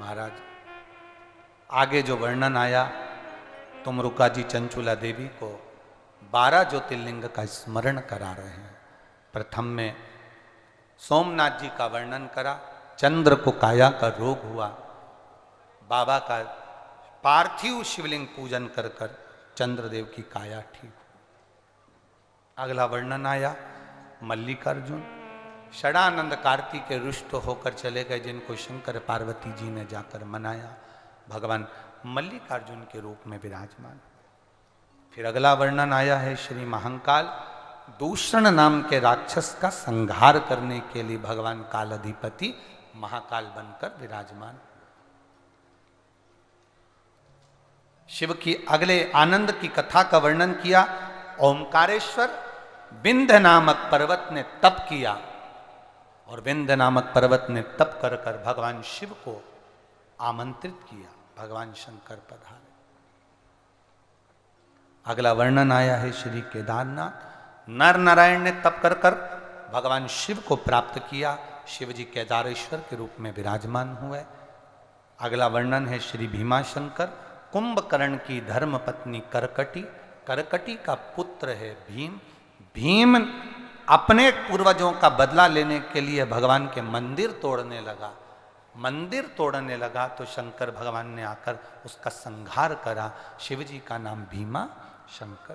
महाराज आगे जो वर्णन आया, तुमरुका जी चंचुला देवी को 12 ज्योतिर्लिंग का स्मरण करा रहे हैं। प्रथम में सोमनाथ जी का वर्णन करा, चंद्र को काया का रोग हुआ, बाबा का पार्थिव शिवलिंग पूजन कर कर चंद्रदेव की काया ठीक। अगला वर्णन आया मल्लिकार्जुन, षडानंद कार्तिक के रुष्ट होकर चले गए, जिनको शंकर पार्वती जी ने जाकर मनाया, भगवान मल्लिकार्जुन के रूप में विराजमान। फिर अगला वर्णन आया है श्री महाकाल, दूषण नाम के राक्षस का संहार करने के लिए भगवान काल अधिपति महाकाल बनकर विराजमान। शिव की अगले आनंद की कथा का वर्णन किया। ओमकारेश्वर विंध्य नामक पर्वत ने तप किया और विंध्य नामक पर्वत ने तप कर कर भगवान शिव को आमंत्रित किया, भगवान शंकर पधारे। अगला वर्णन आया है श्री केदारनाथ, नर नारायण ने तप कर कर भगवान शिव को प्राप्त किया, शिव जी केदारेश्वर के रूप में विराजमान हुए। अगला वर्णन है श्री भीमाशंकर, कुंभकर्ण की धर्म पत्नी करकटी, करकटी का पुत्र है भीम। भीम अपने पूर्वजों का बदला लेने के लिए भगवान के मंदिर तोड़ने लगा, मंदिर तोड़ने लगा तो शंकर भगवान ने आकर उसका संहार करा। शिव जी का नाम भीमा शंकर,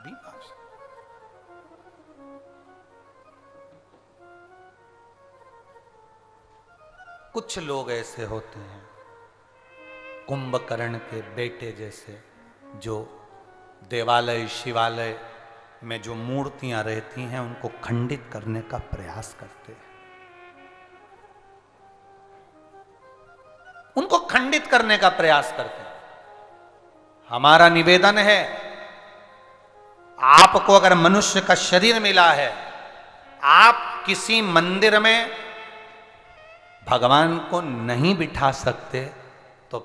भीमा शंकर। कुछ लोग ऐसे होते हैं कुंभकर्ण के बेटे जैसे, जो देवालय शिवालय में जो मूर्तियां रहती हैं उनको खंडित करने का प्रयास करते हैं, उनको खंडित करने का प्रयास करते हैं। हमारा निवेदन है, आपको अगर मनुष्य का शरीर मिला है, आप किसी मंदिर में भगवान को नहीं बिठा सकते, तो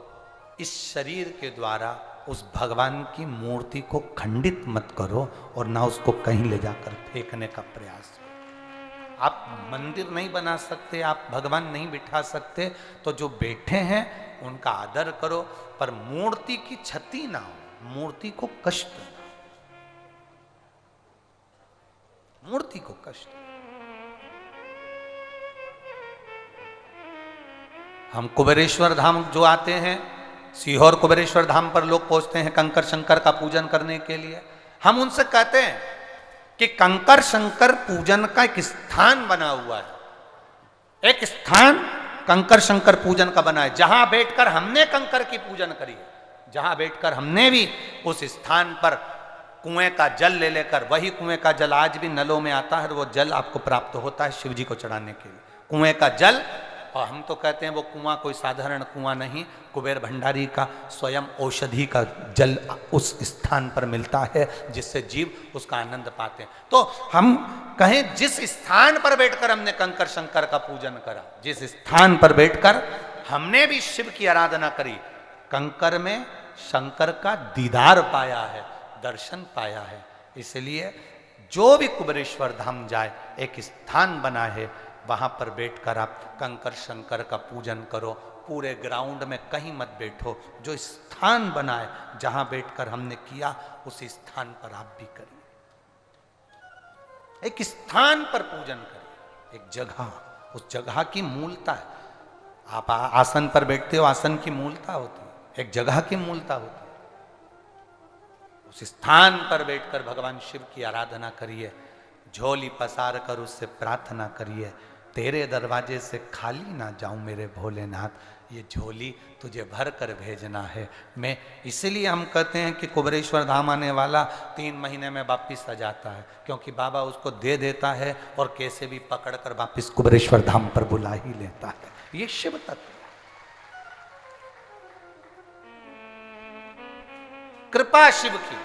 इस शरीर के द्वारा उस भगवान की मूर्ति को खंडित मत करो और ना उसको कहीं ले जाकर फेंकने का प्रयास करो। आप मंदिर नहीं बना सकते, आप भगवान नहीं बिठा सकते, तो जो बैठे हैं उनका आदर करो, पर मूर्ति की क्षति ना हो, मूर्ति को कष्ट ना, मूर्ति को कष्ट। हम कुबेरेश्वर धाम जो आते हैं, सीहोर कुबेरेश्वर धाम पर लोग पहुंचते हैं कंकर शंकर का पूजन करने के लिए। हम उनसे कहते हैं कि कंकर शंकर पूजन का एक स्थान बना हुआ है, एक स्थान कंकर शंकर पूजन का बना है, जहां बैठकर हमने कंकर की पूजन करी है, जहां बैठकर हमने भी उस स्थान पर कुएं का जल ले लेकर, वही कुएं का जल आज भी नलों में आता है, वो जल आपको प्राप्त होता है शिव जी को चढ़ाने के लिए, कुएं का जल। और हम तो कहते हैं वो कुआं कोई साधारण कुआं नहीं, कुबेर भंडारी का स्वयं औषधि का जल उस स्थान पर मिलता है, जिससे जीव उसका आनंद पाते हैं। तो हम कहें जिस स्थान पर बैठकर हमने कंकर शंकर का पूजन करा, जिस स्थान पर बैठकर हमने भी शिव की आराधना करी, कंकर में शंकर का दीदार पाया है, दर्शन पाया है। इसलिए जो भी कुबेरेश्वर धाम जाए, एक स्थान बना है, वहां पर बैठकर आप कंकर शंकर का पूजन करो। पूरे ग्राउंड में कहीं मत बैठो, जो स्थान बना है जहां बैठकर हमने किया, उस स्थान पर आप भी करिए, एक स्थान पर पूजन करिए, एक जगह, उस जगह की मूलता है। आप आसन पर बैठते हो, आसन की मूलता होती है, एक जगह की मूलता होती है। उस स्थान पर बैठकर भगवान शिव की आराधना करिए, झोली पसार कर उससे प्रार्थना करिए, तेरे दरवाजे से खाली ना जाऊं मेरे भोलेनाथ, ये झोली तुझे भर कर भेजना है। मैं इसलिए हम कहते हैं कि कुबेरेश्वर धाम आने वाला 3 महीने में वापिस आ जाता है, क्योंकि बाबा उसको दे देता है और कैसे भी पकड़कर वापिस कुबेरेश्वर धाम पर बुला ही लेता है। ये शिव तत्व है। कृपा शिव की,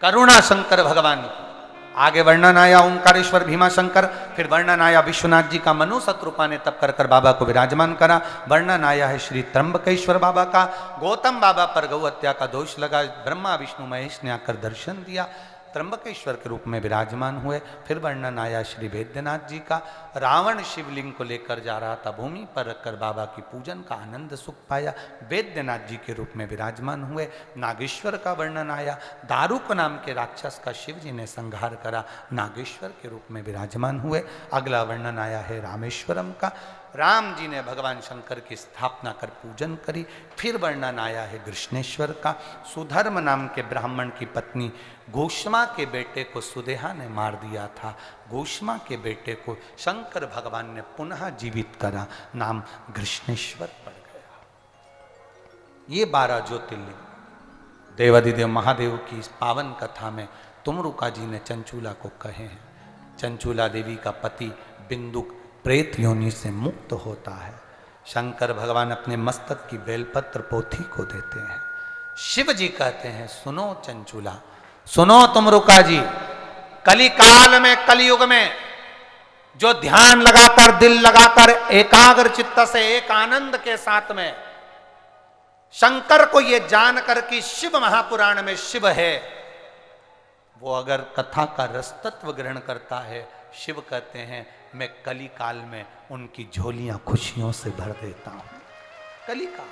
करुणा शंकर भगवान की। आगे वर्णन आया ओंकारेश्वर भीमा शंकर, फिर वर्णन आया विश्वनाथ जी का, मनु शत्रुपा ने तप कर कर बाबा को विराजमान करा। वर्णन आया है श्री त्र्यंबकेश्वर बाबा का, गौतम बाबा पर गौ हत्या का दोष लगा, ब्रह्मा विष्णु महेश ने आकर दर्शन दिया। त्र्यंबकेश्वर के रूप में विराजमान हुए। फिर वर्णन आया श्री वैद्यनाथ जी का, रावण शिवलिंग को लेकर जा रहा था, भूमि पर रखकर बाबा की पूजन का आनंद सुख पाया, वैद्यनाथ जी के रूप में विराजमान हुए। नागेश्वर का वर्णन आया, दारुक नाम के राक्षस का शिव जी ने संहार करा, नागेश्वर के रूप में विराजमान हुए। अगला वर्णन आया है रामेश्वरम का, राम जी ने भगवान शंकर की स्थापना कर पूजन करी। फिर वर्णन आया है कृष्णेश्वर का, सुधर्म नाम के ब्राह्मण की पत्नी घोषमा के बेटे को सुदेहा ने मार दिया था, घोषमा के बेटे को शंकर भगवान ने पुनः जीवित करा, नाम कृष्णेश्वर पड़ गया। ये 12 ज्योतिर्लिंग देवादिदेव महादेव की इस पावन कथा में तुमरुका जी ने चंचूला को कहे हैं। चंचूला देवी का पति बिंदुक प्रेत योनि से मुक्त होता है। शंकर भगवान अपने मस्तक की बेलपत्र पोथी को देते हैं। शिव जी कहते हैं, सुनो चंचूला, सुनो तुमरुका जी, कली काल में, कलयुग में जो ध्यान लगाकर, दिल लगाकर, एकाग्र चित्त से, एक आनंद के साथ में शंकर को यह जानकर कि शिव महापुराण में शिव है, वो अगर कथा का रस तत्व ग्रहण करता है, शिव कहते हैं मैं कली काल में उनकी झोलियां खुशियों से भर देता हूं। कली काल